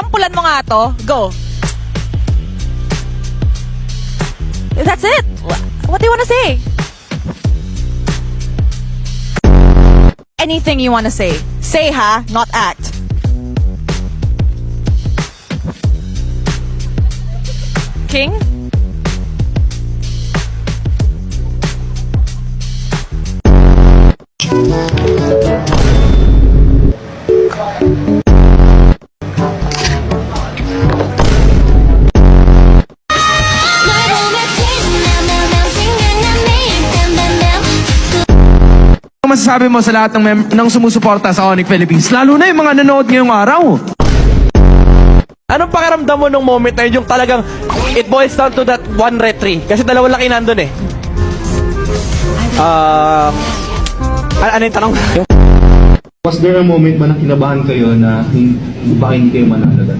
sampulan mo nga to. Go. That's it. What do you wanna say? Anything you wanna say. Say ha, not act. King? Ano masasabi mo sa lahat ng sumusuporta sa Onyx Philippines? Lalo na yung mga nanood ngayong araw. Anong pakiramdam mo nung moment na yun, yung talagang it boils down to that one referee? Kasi dalawa laki nandun eh. Ano yung tanong? Was there a moment ba na kinabahan kayo na baka hindi kayo manalo?